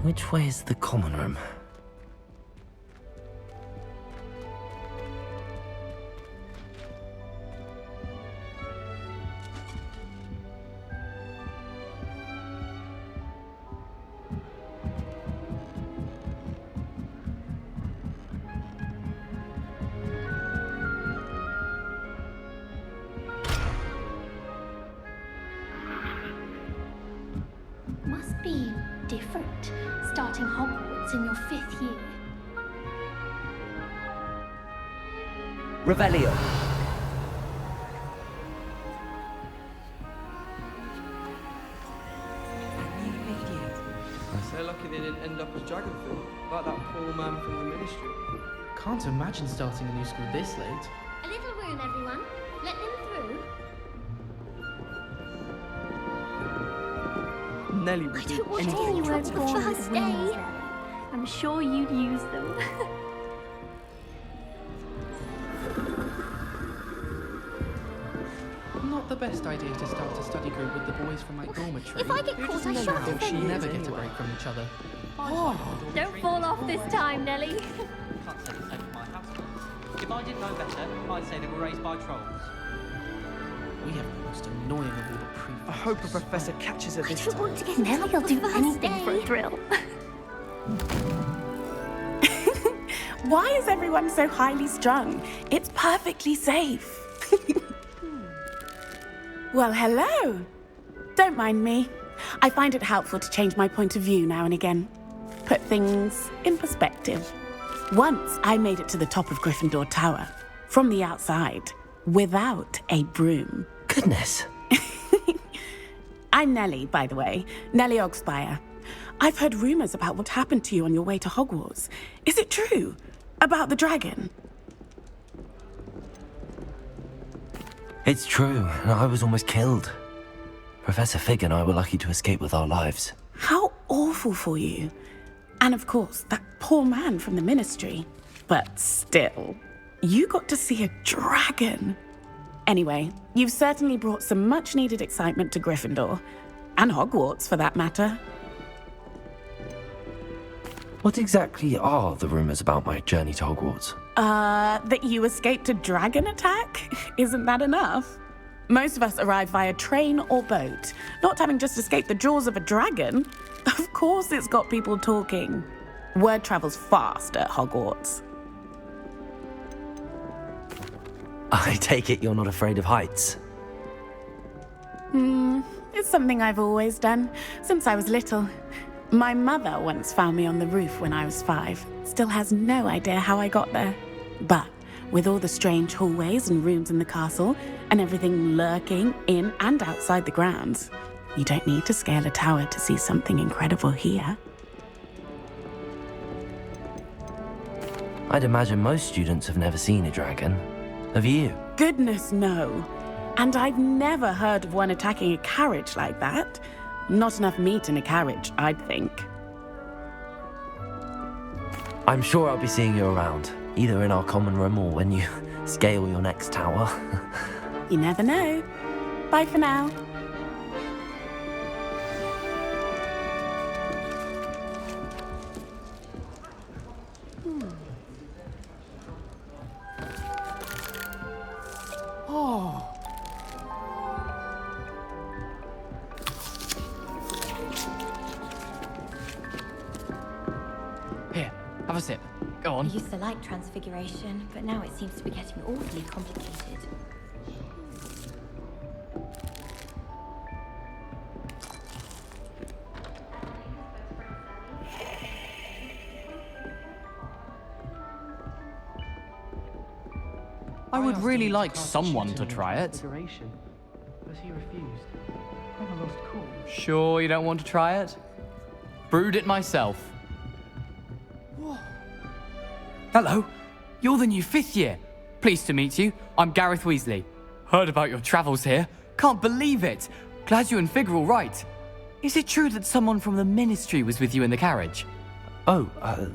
which way is the common room? Must be different, starting Hogwarts in your 5th year. Revelio. They're lucky they didn't end up as Dragonfield, like that poor man from the Ministry. Can't imagine starting a new school this late. A little room, everyone. Let them through. Nelly I would do don't want anything. any words for the first day. I'm sure you'd use them. Not the best idea to start a study group with the boys from my dormitory. If I get caught, I shan't They'll offend you. never get a break from each other. Don't fall off this time, Nelly. Can't say the same for my house. If I didn't know better, I'd say they were raised by trolls. We have the most annoying of all the prefects. I hope a professor catches her I this don't time. want to get Nelly will do anything for a day. thrill. Why is everyone so highly strung? It's perfectly safe. Well, hello. Don't mind me. I find it helpful to change my point of view now and again. Put things in perspective. Once I made it to the top of Gryffindor Tower, from the outside, without a broom. Goodness. I'm Nelly, by the way. Nelly Ogspire. I've heard rumors about what happened to you on your way to Hogwarts. Is it true? About the dragon? It's true, and I was almost killed. Professor Fig and I were lucky to escape with our lives. How awful for you. And of course, that poor man from the Ministry. But still, you got to see a dragon. Anyway, you've certainly brought some much-needed excitement to Gryffindor. And Hogwarts, for that matter. What exactly are the rumors about my journey to Hogwarts? That you escaped a dragon attack? Isn't that enough? Most of us arrive via train or boat, not having just escaped the jaws of a dragon. Of course it's got people talking. Word travels fast at Hogwarts. I take it you're not afraid of heights. It's something I've always done, since I was little. My mother once found me on the roof when I was 5. Still has no idea how I got there. But with all the strange hallways and rooms in the castle, and everything lurking in and outside the grounds, you don't need to scale a tower to see something incredible here. I'd imagine most students have never seen a dragon. Have you? Goodness, no. And I've never heard of one attacking a carriage like that. Not enough meat in a carriage, I'd think. I'm sure I'll be seeing you around, either in our common room or when you scale your next tower. You never know. Bye for now. Oh. Here, have a sip. Go I on. used to like transfiguration, but now it seems to be getting awfully complicated. I would really like someone to try it. But he refused. When I lost cool. Sure you don't want to try it? Brewed it myself. Hello, you're the new 5th year. Pleased to meet you. I'm Gareth Weasley. Heard about your travels here. Can't believe it. Glad you and Fig are all right. Is it true that someone from the Ministry was with you in the carriage? Oh,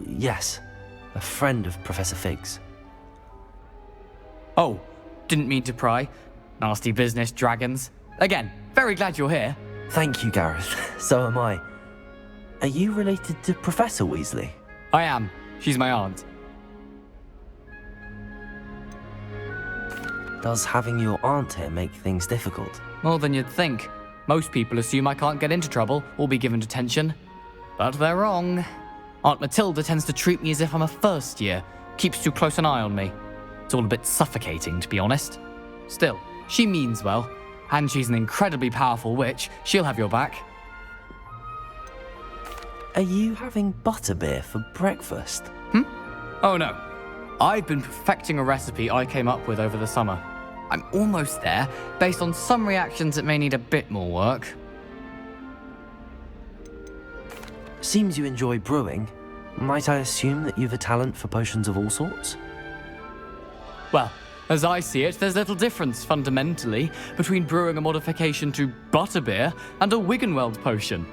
yes. A friend of Professor Fig's. Oh, didn't mean to pry. Nasty business, dragons. Again, very glad you're here. Thank you, Gareth. So am I. Are you related to Professor Weasley? I am. She's my aunt. Does having your aunt here make things difficult? More than you'd think. Most people assume I can't get into trouble or be given detention. But they're wrong. Aunt Matilda tends to treat me as if I'm a first year, keeps too close an eye on me. It's all a bit suffocating, to be honest. Still, she means well, and she's an incredibly powerful witch. She'll have your back. Are you having butterbeer for breakfast? Oh no. I've been perfecting a recipe I came up with over the summer. I'm almost there. Based on some reactions, it may need a bit more work. Seems you enjoy brewing. Might I assume that you've a talent for potions of all sorts? Well, as I see it, there's little difference, fundamentally, between brewing a modification to butterbeer and a Wiggenweld potion.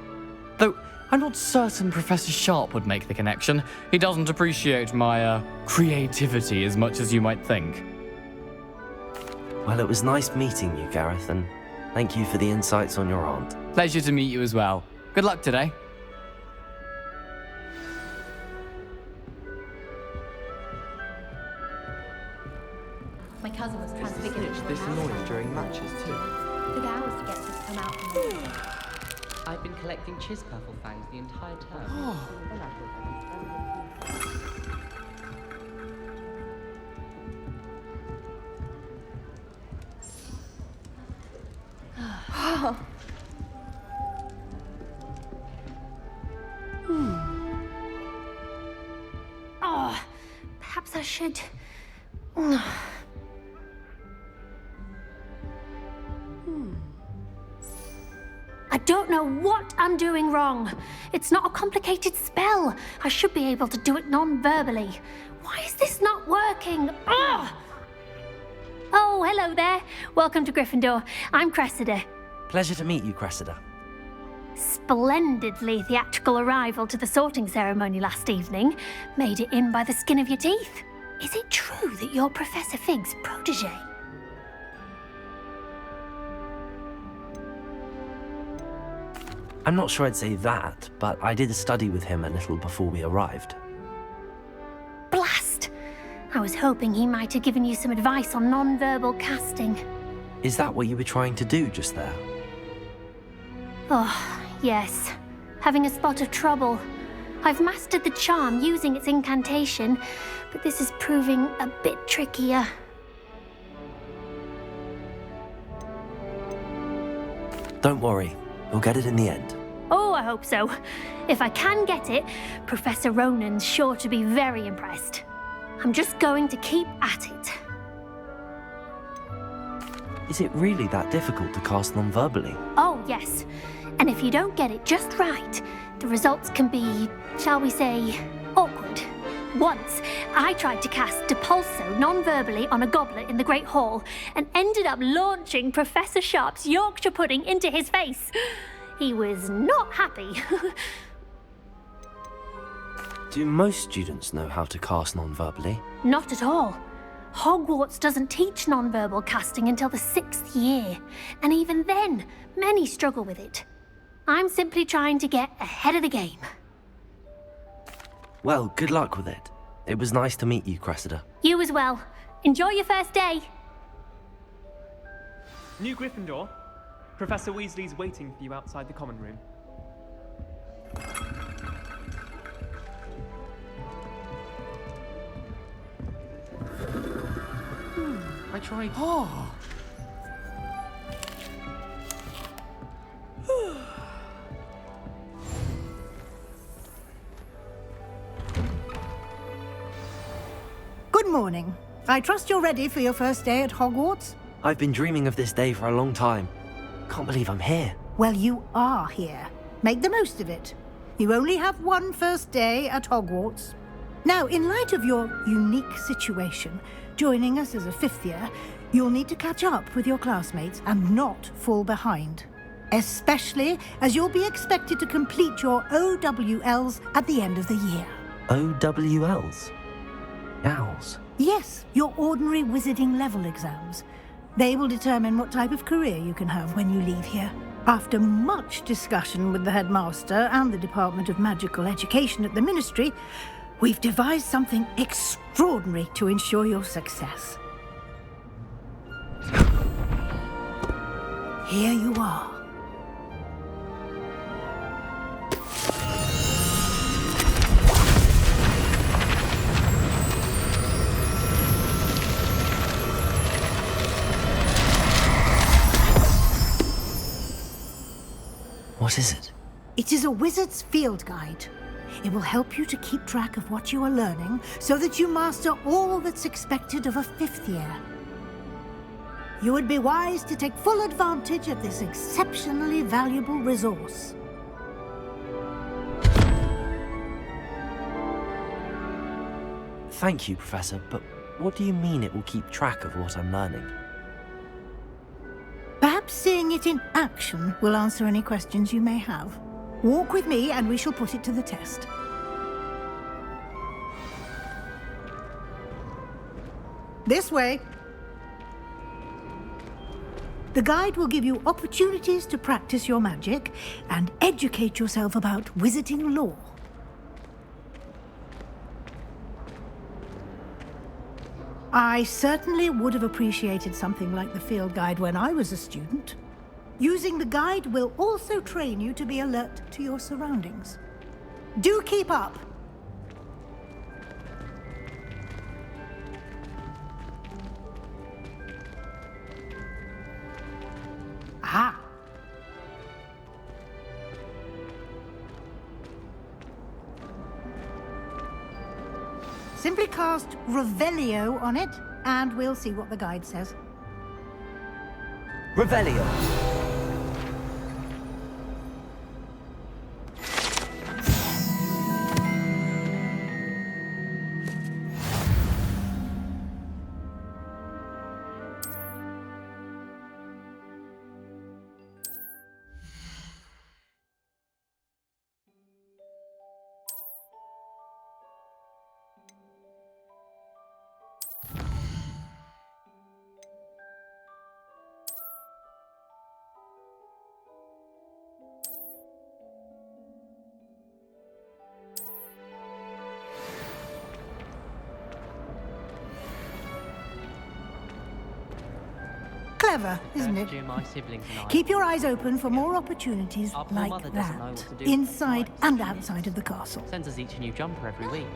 Though, I'm not certain Professor Sharp would make the connection. He doesn't appreciate my, creativity as much as you might think. Well, it was nice meeting you, Gareth, and thank you for the insights on your aunt. Pleasure to meet you as well. Good luck today. My cousin was transfigured into This a mouse noise during matches too. Took hours to get this to come out from the I've been collecting Chispuffle fangs the entire term. Oh, perhaps I should. I don't know what I'm doing wrong. It's not a complicated spell. I should be able to do it non-verbally. Why is this not working? Ugh! Oh, hello there. Welcome to Gryffindor. I'm Cressida. Pleasure to meet you, Cressida. Splendidly theatrical arrival to the sorting ceremony last evening. Made it in by the skin of your teeth. Is it true that you're Professor Fig's protege? I'm not sure I'd say that, but I did study with him a little before we arrived. Blast! I was hoping he might have given you some advice on non-verbal casting. Is that what you were trying to do just there? Oh, yes. Having a spot of trouble. I've mastered the charm using its incantation, but this is proving a bit trickier. Don't worry, you'll get it in the end. Oh, I hope so. If I can get it, Professor Ronan's sure to be very impressed. I'm just going to keep at it. Is it really that difficult to cast non-verbally? Oh, yes. And if you don't get it just right, the results can be, shall we say, awkward. Once, I tried to cast Depulso non-verbally on a goblet in the Great Hall and ended up launching Professor Sharp's Yorkshire pudding into his face. He was not happy. Do most students know how to cast non-verbally? Not at all. Hogwarts doesn't teach non-verbal casting until the 6th year, and even then, many struggle with it. I'm simply trying to get ahead of the game. Well, good luck with it. It was nice to meet you, Cressida. You as well. Enjoy your first day. New Gryffindor. Professor Weasley's waiting for you outside the common room. I tried. Good morning. I trust you're ready for your first day at Hogwarts? I've been dreaming of this day for a long time. Can't believe I'm here. Well, you are here. Make the most of it. You only have one first day at Hogwarts. Now, in light of your unique situation, joining us as a 5th year, you'll need to catch up with your classmates and not fall behind. Especially as you'll be expected to complete your OWLs at the end of the year. OWLs? Owls? Yes, your ordinary wizarding level exams. They will determine what type of career you can have when you leave here. After much discussion with the headmaster and the Department of Magical Education at the Ministry, we've devised something extraordinary to ensure your success. Here you are. What is it? It is a wizard's field guide. It will help you to keep track of what you are learning so that you master all that's expected of a 5th year. You would be wise to take full advantage of this exceptionally valuable resource. Thank you, Professor, but what do you mean it will keep track of what I'm learning? Perhaps seeing it in action will answer any questions you may have. Walk with me and we shall put it to the test. This way. The guide will give you opportunities to practice your magic and educate yourself about wizarding lore. I certainly would have appreciated something like the field guide when I was a student. Using the guide will also train you to be alert to your surroundings. Do keep up! Aha! Simply cast Revelio on it, and we'll see what the guide says. Revelio! Clever, isn't it? My siblings and I. Keep your eyes open for more opportunities Our poor like mother doesn't know that, what to do. inside and outside of the castle. Sends us each a new jumper every week.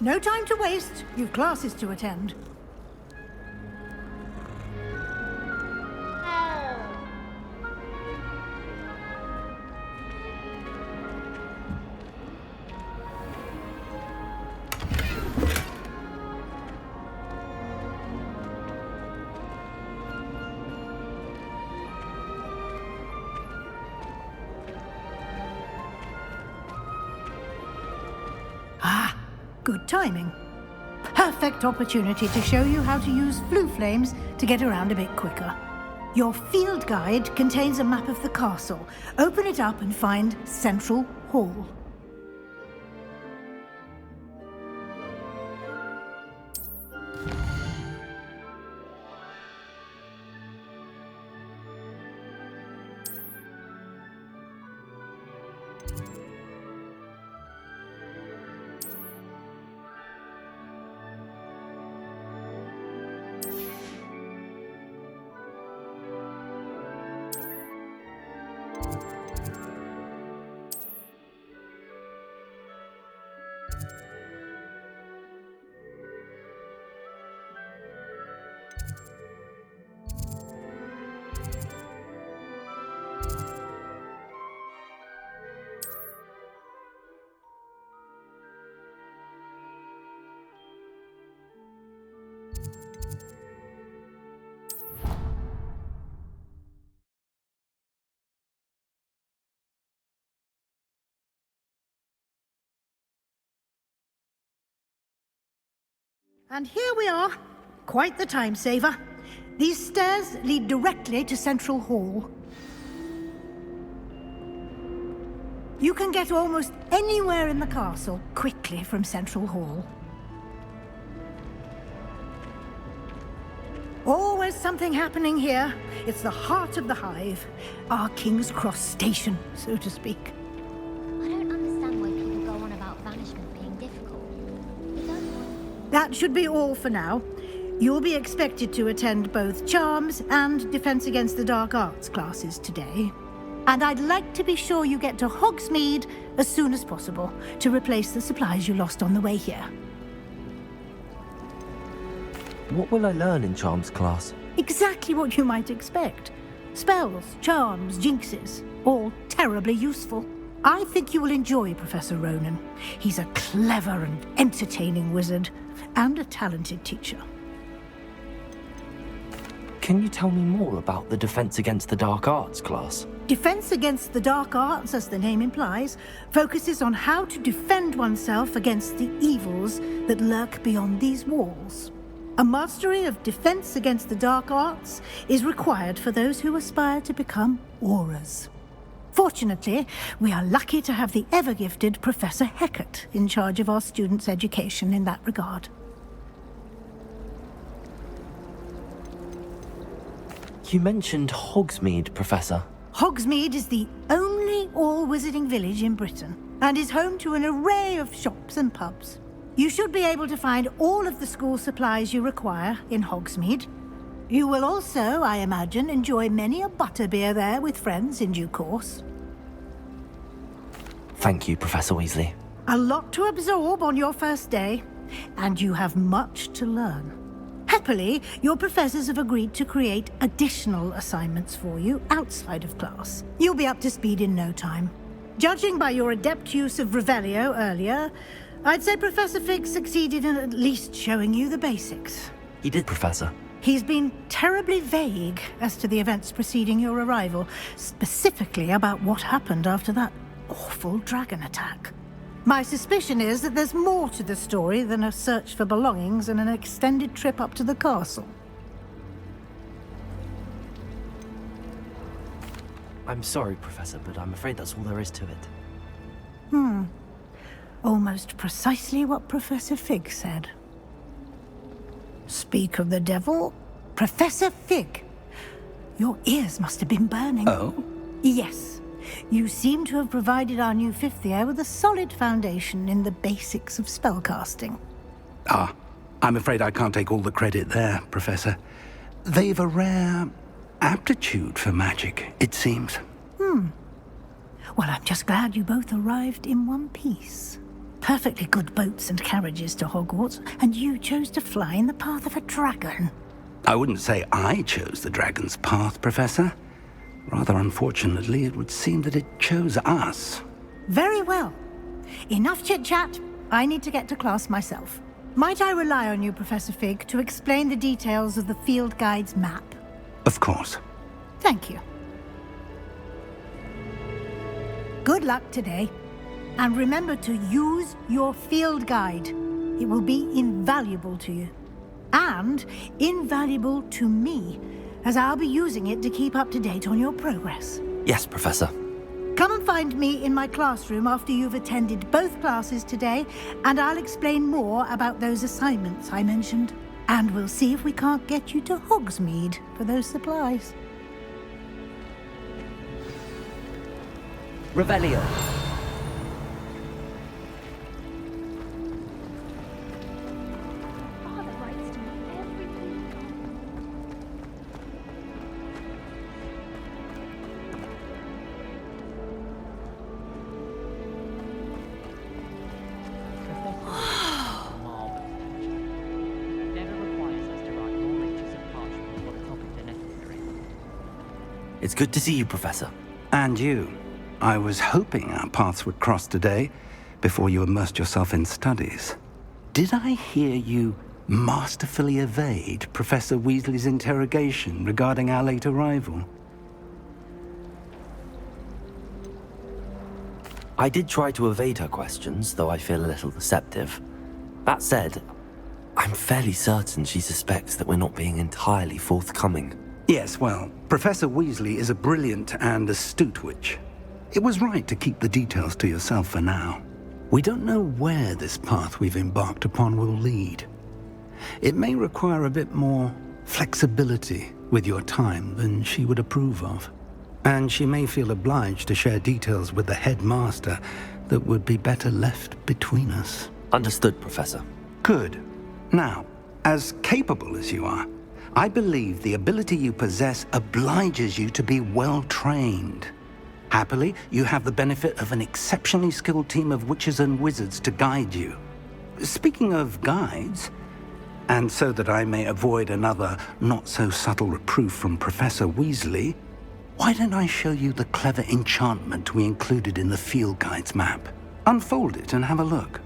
No time to waste. You've classes to attend. Good timing. Perfect opportunity to show you how to use Floo flames to get around a bit quicker. Your field guide contains a map of the castle. Open it up and find Central Hall. And here we are. Quite the time saver. These stairs lead directly to Central Hall. You can get almost anywhere in the castle quickly from Central Hall. Always something happening here. It's the heart of the hive. Our King's Cross station, so to speak. I don't understand why people go on about banishment being difficult. It does. That should be all for now. You'll be expected to attend both Charms and Defense Against the Dark Arts classes today. And I'd like to be sure you get to Hogsmeade as soon as possible to replace the supplies you lost on the way here. What will I learn in Charms class? Exactly what you might expect. Spells, charms, jinxes, all terribly useful. I think you will enjoy Professor Ronan. He's a clever and entertaining wizard, and a talented teacher. Can you tell me more about the Defense Against the Dark Arts class? Defense Against the Dark Arts, as the name implies, focuses on how to defend oneself against the evils that lurk beyond these walls. A mastery of Defense Against the Dark Arts is required for those who aspire to become Auras. Fortunately, we are lucky to have the ever-gifted Professor Heckert in charge of our students' education in that regard. You mentioned Hogsmeade, Professor. Hogsmeade is the only all-wizarding village in Britain, and is home to an array of shops and pubs. You should be able to find all of the school supplies you require in Hogsmeade. You will also, I imagine, enjoy many a butterbeer there with friends in due course. Thank you, Professor Weasley. A lot to absorb on your first day, and you have much to learn. Happily, your professors have agreed to create additional assignments for you outside of class. You'll be up to speed in no time. Judging by your adept use of Revelio earlier, I'd say Professor Fig succeeded in at least showing you the basics. He did, Professor. He's been terribly vague as to the events preceding your arrival, specifically about what happened after that awful dragon attack. My suspicion is that there's more to the story than a search for belongings and an extended trip up to the castle. I'm sorry, Professor, but I'm afraid that's all there is to it. Almost precisely what Professor Fig said. Speak of the devil, Professor Fig. Your ears must have been burning. Oh? Yes. You seem to have provided our new fifth year with a solid foundation in the basics of spellcasting. Ah, I'm afraid I can't take all the credit there, Professor. They've a rare aptitude for magic, it seems. Well, I'm just glad you both arrived in one piece. Perfectly good boats and carriages to Hogwarts, and you chose to fly in the path of a dragon. I wouldn't say I chose the dragon's path, Professor. Rather unfortunately, it would seem that it chose us. Very well. Enough chit-chat. I need to get to class myself. Might I rely on you, Professor Fig, to explain the details of the field guide's map? Of course. Thank you. Good luck today. And remember to use your field guide. It will be invaluable to you. And invaluable to me, as I'll be using it to keep up to date on your progress. Yes, Professor. Come and find me in my classroom after you've attended both classes today, and I'll explain more about those assignments I mentioned. And we'll see if we can't get you to Hogsmeade for those supplies. Revelio. Father writes to me every week. Never requires us to write more lectures of parchment before the topics are necessary. It's good to see you, Professor. And you. I was hoping our paths would cross today, before you immersed yourself in studies. Did I hear you masterfully evade Professor Weasley's interrogation regarding our late arrival? I did try to evade her questions, though I feel a little deceptive. That said, I'm I'm fairly certain she suspects that we're not being entirely forthcoming. Yes, well, Professor Weasley is a brilliant and astute witch. It was right to keep the details to yourself for now. We don't know where this path we've embarked upon will lead. It may require a bit more flexibility with your time than she would approve of. And she may feel obliged to share details with the headmaster that would be better left between us. Understood, Professor. Good. Now, as capable as you are, I believe the ability you possess obliges you to be well trained. Happily, you have the benefit of an exceptionally skilled team of witches and wizards to guide you. Speaking of guides, and so that I may avoid another not-so-subtle reproof from Professor Weasley, why don't I show you the clever enchantment we included in the field guide's map? Unfold it and have a look.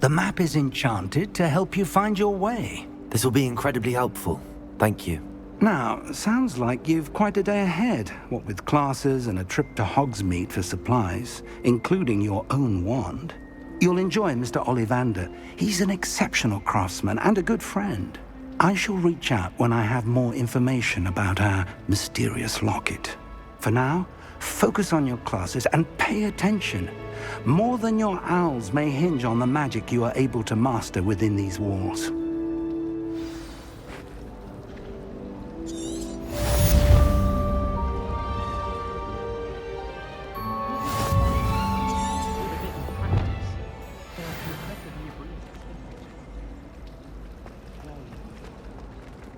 The map is enchanted to help you find your way. This will be incredibly helpful. Thank you. Now, sounds like you've quite a day ahead, what with classes and a trip to Hogsmeade for supplies, including your own wand. You'll enjoy Mr. Ollivander. He's an exceptional craftsman and a good friend. I shall reach out when I have more information about our mysterious locket. For now, focus on your classes and pay attention. More than your owls may hinge on the magic you are able to master within these walls.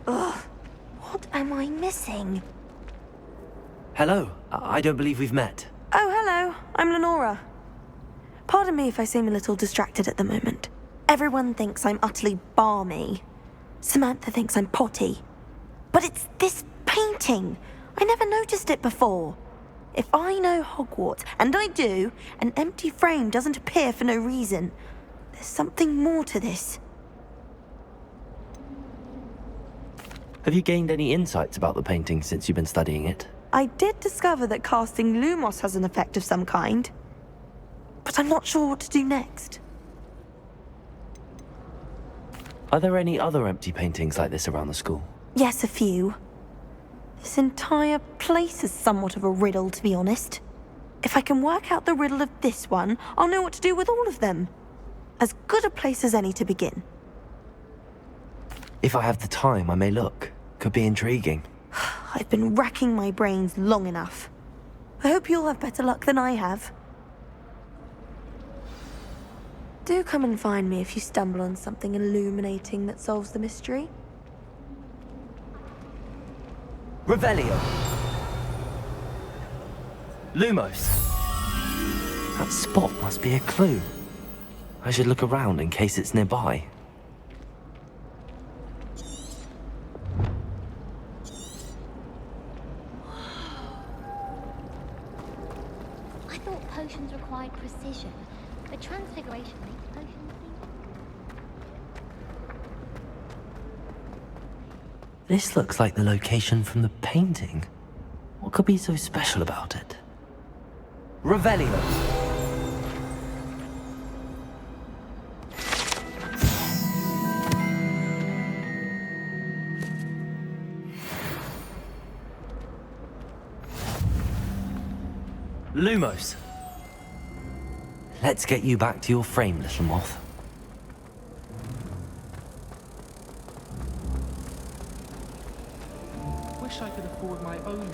Ugh, what am I missing? Hello. I don't believe we've met. Oh, hello. I'm Lenora. Pardon me if I seem a little distracted at the moment. Everyone thinks I'm utterly balmy. Samantha thinks I'm potty. But it's this painting. I never noticed it before. If I know Hogwarts, and I do, an empty frame doesn't appear for no reason. There's something more to this. Have you gained any insights about the painting since you've been studying it? I did discover that casting Lumos has an effect of some kind. But I'm not sure what to do next. Are there any other empty paintings like this around the school? Yes, a few. This entire place is somewhat of a riddle, to be honest. If I can work out the riddle of this one, I'll know what to do with all of them. As good a place as any to begin. If I have the time, I may look. Could be intriguing. I've been racking my brains long enough. I hope you'll have better luck than I have. Do come and find me if you stumble on something illuminating that solves the mystery. Revelio. Lumos. That spot must be a clue. I should look around in case it's nearby. I thought potions required precision, but transfiguration makes potions seem... This looks like the location from the painting. What could be so special about it? Revelio. Lumos. Let's get you back to your frame, little moth. Wish I could afford my own.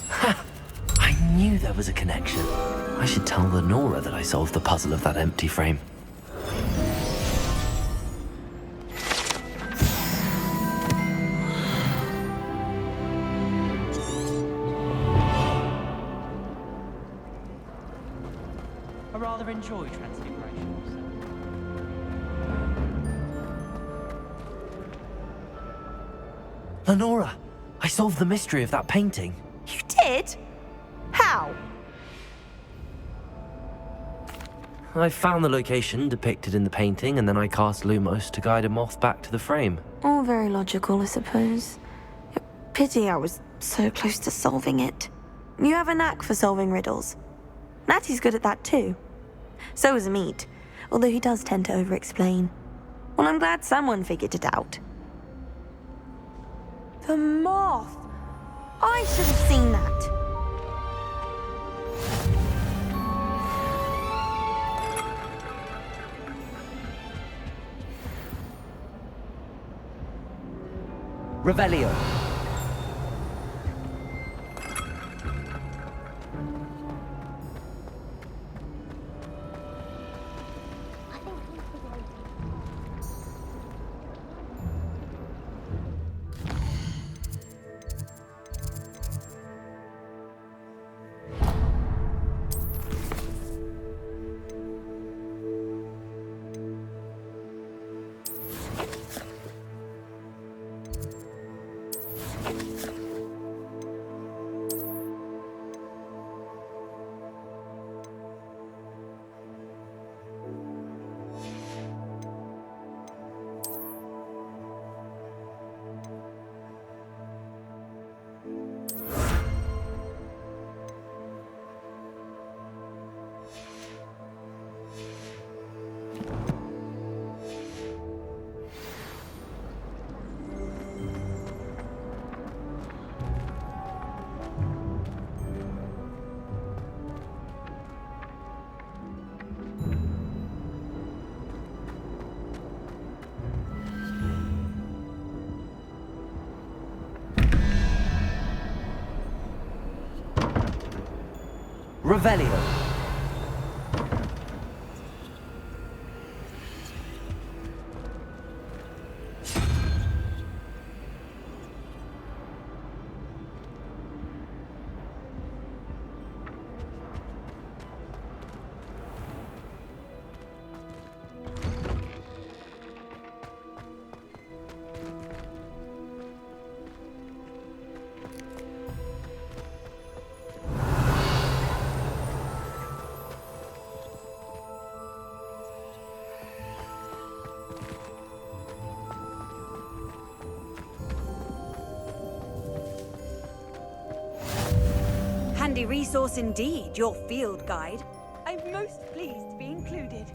Ha! I knew there was a connection. I should tell Lenora that I solved the puzzle of that empty frame. rather enjoy transfiguration yourself? Lenora, I solved the mystery of that painting. You did? How? I found the location depicted in the painting, and then I cast Lumos to guide a moth back to the frame. All very logical, I suppose. Pity I was so close to solving it. You have a knack for solving riddles. Natty's good at that too. So is Meat, although he does tend to over-explain. Well, I'm glad someone figured it out. The moth! I should have seen that. Revelio. Revelio. Handy resource indeed, your field guide. I'm most pleased to be included.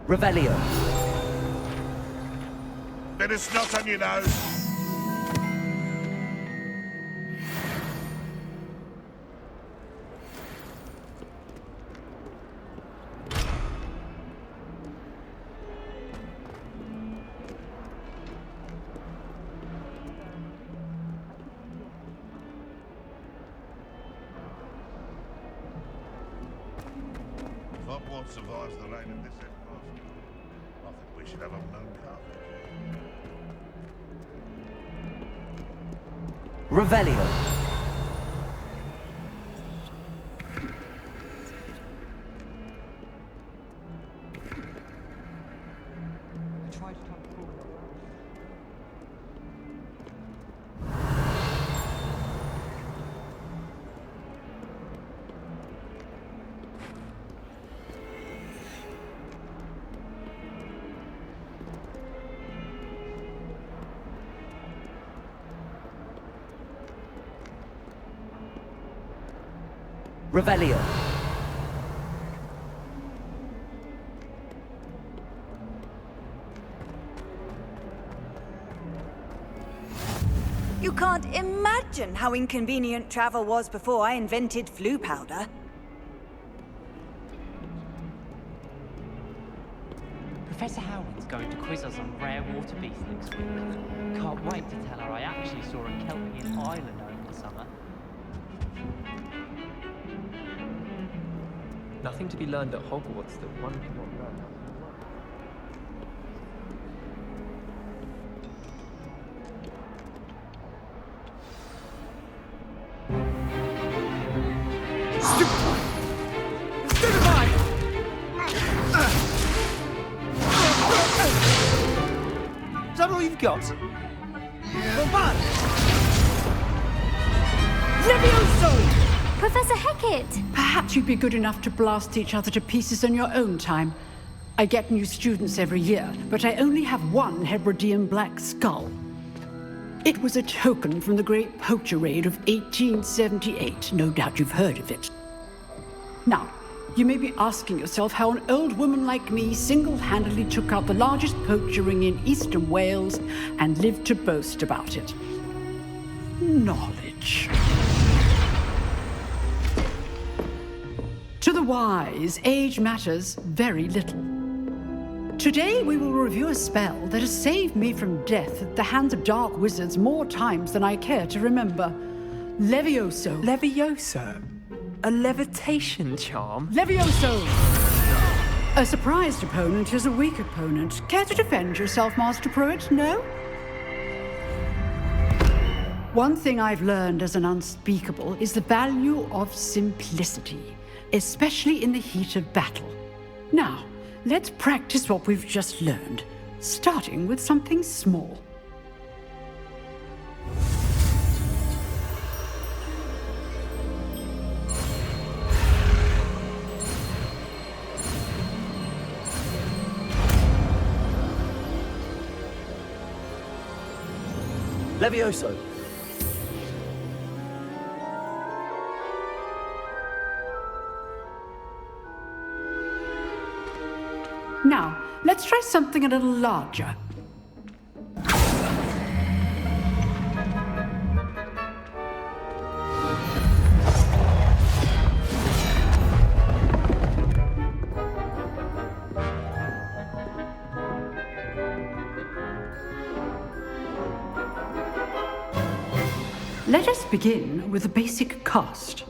Revelio. Bit of snot on your nose. Hogwarts survives the reign of this empire. I think we should have a moon carpet. Revelio. Revelio. You can't imagine how inconvenient travel was before I invented Floo powder. Professor Howland's going to quiz us on rare water beasts next week. Can't wait to tell her I actually saw a Kelpian island over the summer. Nothing to be learned at Hogwarts that one cannot learn. we've got? Levioso! Professor Hecat! Perhaps you'd be good enough to blast each other to pieces in your own time. I get new students every year, but I only have one Hebridean black skull. It was a token from the Great Poacher Raid of 1878. No doubt you've heard of it. Now, you may be asking yourself how an old woman like me single-handedly took out the largest poacher ring in eastern Wales and lived to boast about it. Knowledge. To the wise, age matters very little. Today we will review a spell that has saved me from death at the hands of dark wizards more times than I care to remember. Levioso. Levioso? A levitation charm? Levioso! A surprised opponent is a weak opponent. Care to defend yourself, Master Pruitt? No? One thing I've learned as an unspeakable is the value of simplicity, especially in the heat of battle. Now, let's practice what we've just learned, starting with something small. Levioso. Now, let's try something a little larger. Let us begin with the basic cast.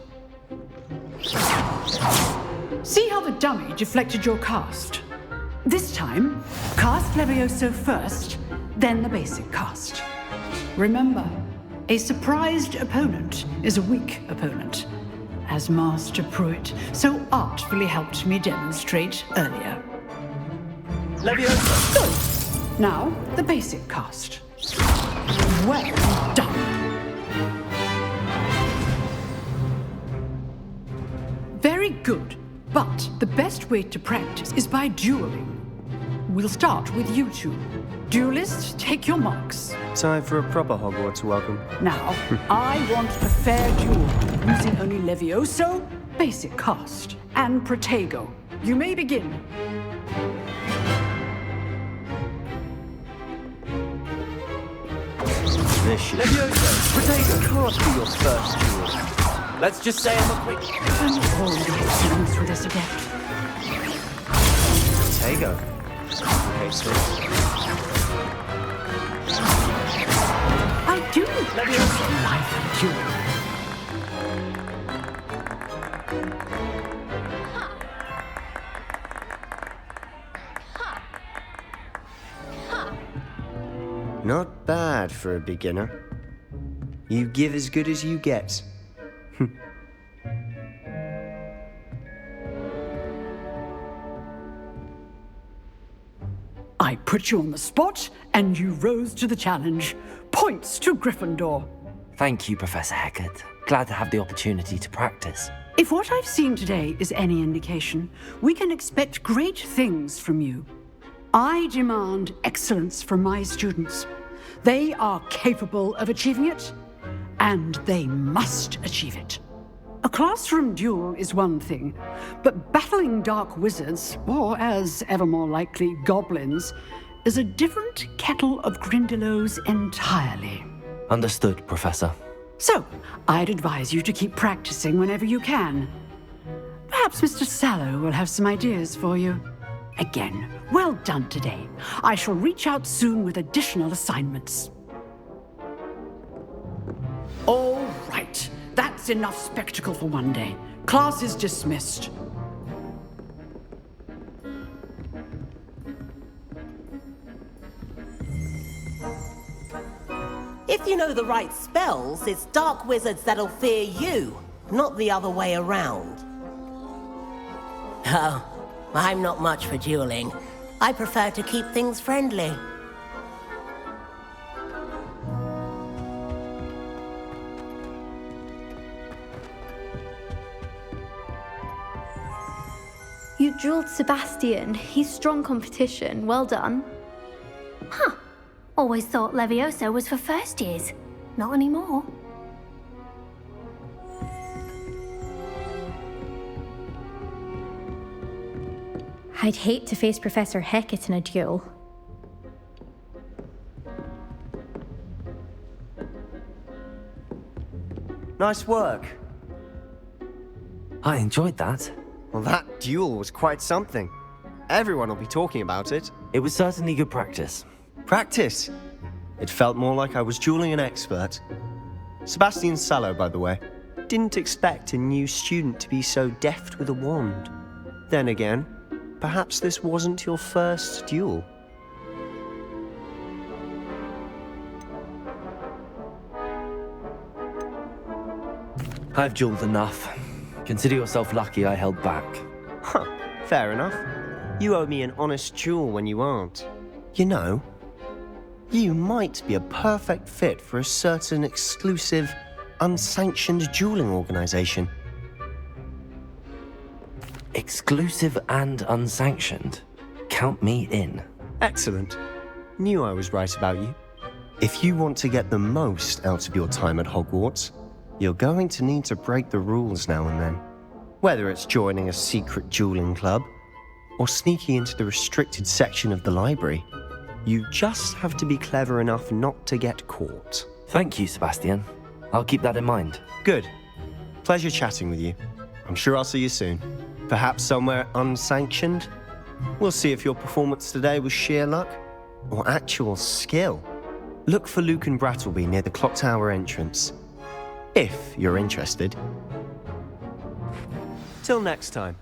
See how the dummy deflected your cast? This time, cast Levioso first, then the basic cast. Remember, a surprised opponent is a weak opponent, as Master Pruitt so artfully helped me demonstrate earlier. Levioso! Good. Now, the basic cast. Well done. Very good, but the best way to practice is by dueling. We'll start with you two. Duelists, take your marks. Time for a proper Hogwarts welcome. Now, I want a fair duel, using only Levioso, basic cast, and Protego. You may begin. Levioso, Protego can't be your first duel. Let's just say I'm a quick... I'm already experienced with this adept. Protego. Okay, so... I do Levioso life duel. Not bad for a beginner. You give as good as you get. I put you on the spot, and you rose to the challenge. Points to Gryffindor. Thank you, Professor Hecat. Glad to have the opportunity to practice. If what I've seen today is any indication, we can expect great things from you. I demand excellence from my students. They are capable of achieving it, and they must achieve it. A classroom duel is one thing, but battling dark wizards, or as ever more likely, goblins, is a different kettle of Grindylows entirely. Understood, Professor. So, I'd advise you to keep practicing whenever you can. Perhaps Mr. Sallow will have some ideas for you. Again, well done today. I shall reach out soon with additional assignments. All right. That's enough spectacle for one day. Class is dismissed. If you know the right spells, it's dark wizards that'll fear you, not the other way around. Oh, I'm not much for dueling. I prefer to keep things friendly. You drilled Sebastian. He's strong competition. Well done. Huh. Always thought Levioso was for first years. Not anymore. I'd hate to face Professor Hecat in a duel. Nice work. I enjoyed that. Well, that duel was quite something. Everyone will be talking about it. It was certainly good practice. Practice? It felt more like I was dueling an expert. Sebastian Sallow, by the way. Didn't expect a new student to be so deft with a wand. Then again, perhaps this wasn't your first duel. I've dueled enough. Consider yourself lucky I held back. Huh, fair enough. You owe me an honest duel when you aren't. You know, you might be a perfect fit for a certain exclusive, unsanctioned dueling organization. Exclusive and unsanctioned? Count me in. Excellent. Knew I was right about you. If you want to get the most out of your time at Hogwarts, you're going to need to break the rules now and then. Whether it's joining a secret dueling club, or sneaking into the restricted section of the library, you just have to be clever enough not to get caught. Thank you, Sebastian. I'll keep that in mind. Good. Pleasure chatting with you. I'm sure I'll see you soon. Perhaps somewhere unsanctioned? We'll see if your performance today was sheer luck or actual skill. Look for Luke and Brattleby near the clock tower entrance. If you're interested. Till next time.